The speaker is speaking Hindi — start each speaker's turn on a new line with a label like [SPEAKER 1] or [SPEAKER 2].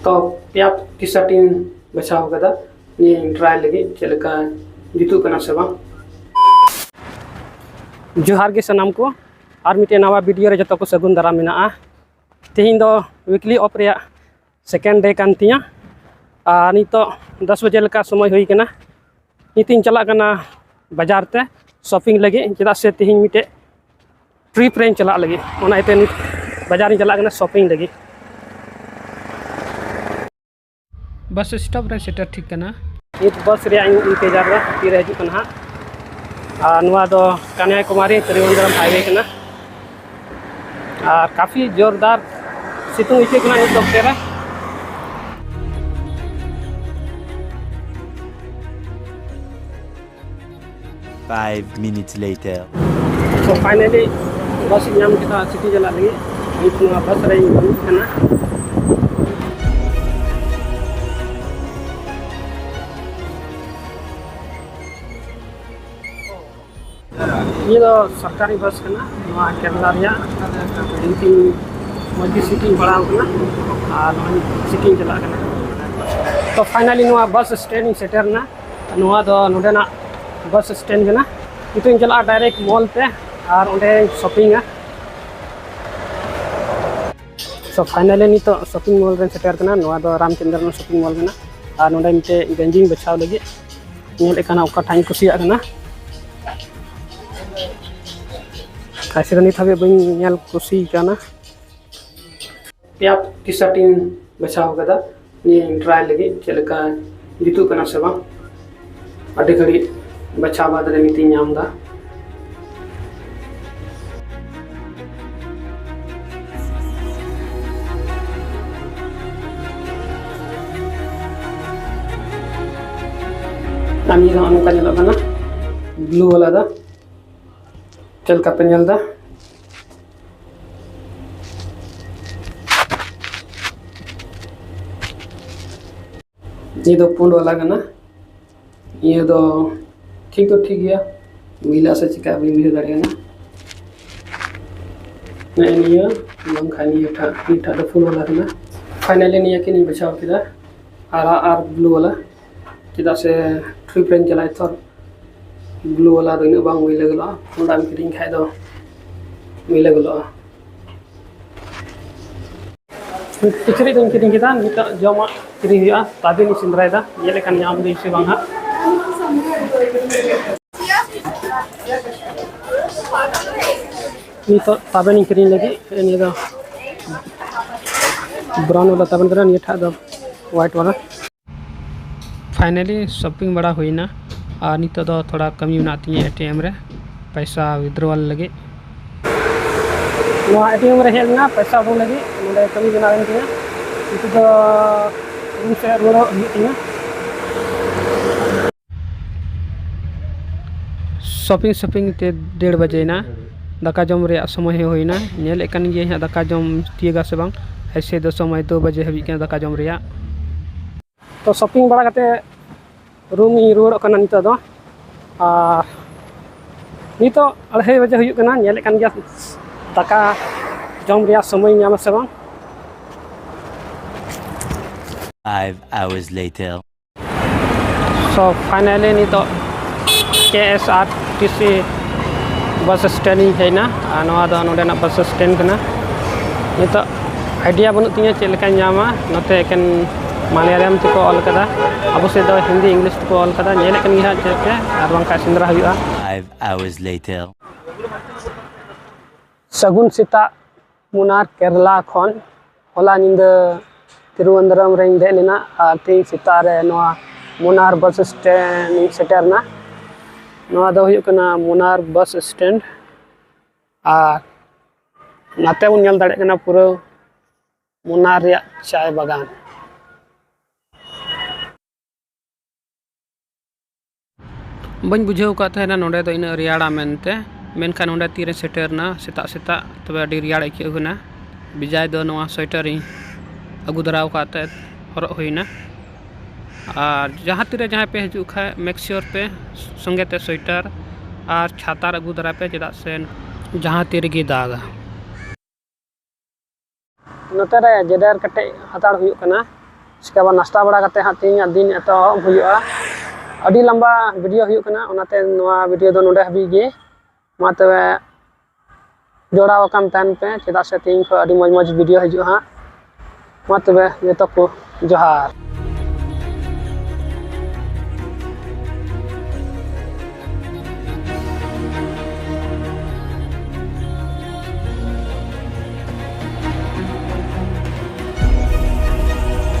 [SPEAKER 1] तो पेया टी शर्ट बचाव कदा नि ट्राई लगी चलका जुतु कना से बांग जोहार के सनाम को और मिटे नवा वीडियो रे जतो को सगुन दारा मेना तेहिं दो वीकली ऑफ रे सेकेंड डे कान तिया नितो 10 बजे लका समय हुई कना नितिन चला कना बाजार ते शॉपिंग लगी चेदा से तेहिं मिटे ट्रिप रे चला लगी ओना इते बाजार चला कना शॉपिंग लगी बस स्टॉप रे सेटर ठीक कना नित बस रे इंतजार रा तीर हजू कना नुआ दो कन्याकुमारी त्रिवेंद्रम हाईवे कना काफ़ी जोरदार सितुंग इचे कना नित ऑक्टे रे
[SPEAKER 2] 5 minutes later.
[SPEAKER 1] So finally bus nyam kita city jala lagi itu bus rai baru kana ये तो सरकारी बस kana केरला रिया इंती मध्य सिटी बड़ा kana और सिटी जला kana तो फाइनली नुआ बस स्टैंड सेटर ना नुआ दो नोडेना बस स्टैंड कना इतु चला डायरेक्ट मॉल पे और उन्हें शॉपिंग सो फाइनली नी तो शॉपिंग मॉल रे सेटर कना नुआ दो रामचंद्र शॉपिंग मॉल कना और नोडे मिटे गंजिंग बचाव लगी नेल एकाना ओका ठाई कुसिया कना खासिर नी थाबे बई नेल कुसी कना पेया टी शर्ट बचाव कदा नि ट्राई लगी चलका जुतु कना से बांग अडे घड़ी बचाव बाद रे मिति नाम दा नामी दा अनु का जला बना ब्लू वाला दा चल का पेनल दा ये दो पुंड वाला कना ये दो ठीक तो ठीक गया मिला से चिका भी मिल दाड़े ना निया मंखानी था मीठा द फुल वाला ना फाइनली निया के नहीं बचाव किदा आर ब्लू वाला किदा से ट्रिप रेंज चलाए तो ब्लू वाला दो इन बांग मिले गला होंडा में किरिंग खाए दो मिले गला पिछरी दिन किरिंग किदा निता जमा किरिंग हुआ ताबे नि सिंद्राय दा ये लेकन नाम दे से बांगा नी तो ताबे नि किरिंग लगी नि दा ब्राउन वाला ताबन करा नि ठा दा व्हाइट वाला फाइनली शॉपिंग बड़ा हुई ना और नितो दो थोड़ा कमी बनाती है एटीएम रे पैसा विड्रॉल लगे नो एटीएम रे हेलना पैसा बो लगे नोडे कमी बना रही है नितो दो रूम से रोड हितिया शॉपिंग ते 1:30 बजे ना दाका जम रे समय होइना नेल एकन गे हा दाका जम तियगा से बांग ऐसे दो समय 2 बजे हबी के दाका जम रिया तो शॉपिंग बड़ा कते रूम इ रोड कना नितो दो नितो 2:30 बजे हुई कना नेल एकन गे दाका जम रिया समय न्याम से बांग
[SPEAKER 2] 5 hours later.
[SPEAKER 1] So finally नितो KSRTC बस स्टैंड है ना नवा दो नोडेना बस स्टैंड कना नितो आइडिया बनु तिया चेल का नामा नते एकन मलयालम तको ऑल कदा अब से दो हिंदी इंग्लिश तको ऑल कदा नेल एकन गिहा चेके आर बांका सिंद्रा हुआ
[SPEAKER 2] 5 hours later.
[SPEAKER 1] सगुन सीता मुनार केरला खन होला निंद तिरुवनंतपुरम रे दे लेना आर ती सीता रे नवा मुनार बस स्टैंड सेटर ना नवा दो हुई कना मुनार बस स्टैंड आर नाते उन नेल दाड़े कना पूरा मुनार रे चाय बागान बन बुझेव का थे ना नोडे दो इन रियाड़ा मेनते मेनखा नोडे तीरे सेटर ना सेता सेता तबे अडी रियाड़ आइके हुना बिजाय दो नवा स्वेटर अगु दराव का थे हरक हुईना और जहाँ तीरे जहाँ पे हजू खा मेक श्योर पे संगे ते स्वेटर और छाता अगू दरा पे चेदा से जहाँ तीरे गे दागा नोते रे जेडर कटे हताड़ हुई कना इसके बाद नाश्ता बड़ा करते हाँ तीन दिन एतहब हुआ अड़ी लंबा वीडियो हुई कना ओनाते नोआ वीडियो दो नोडे हबी गे मा तबे जोड़ा वकाम तहन पे चेदा से तीन खो अड़ी मौज मौज वीडियो हिजुआ हाँ मा तबे ये तो को जोहार।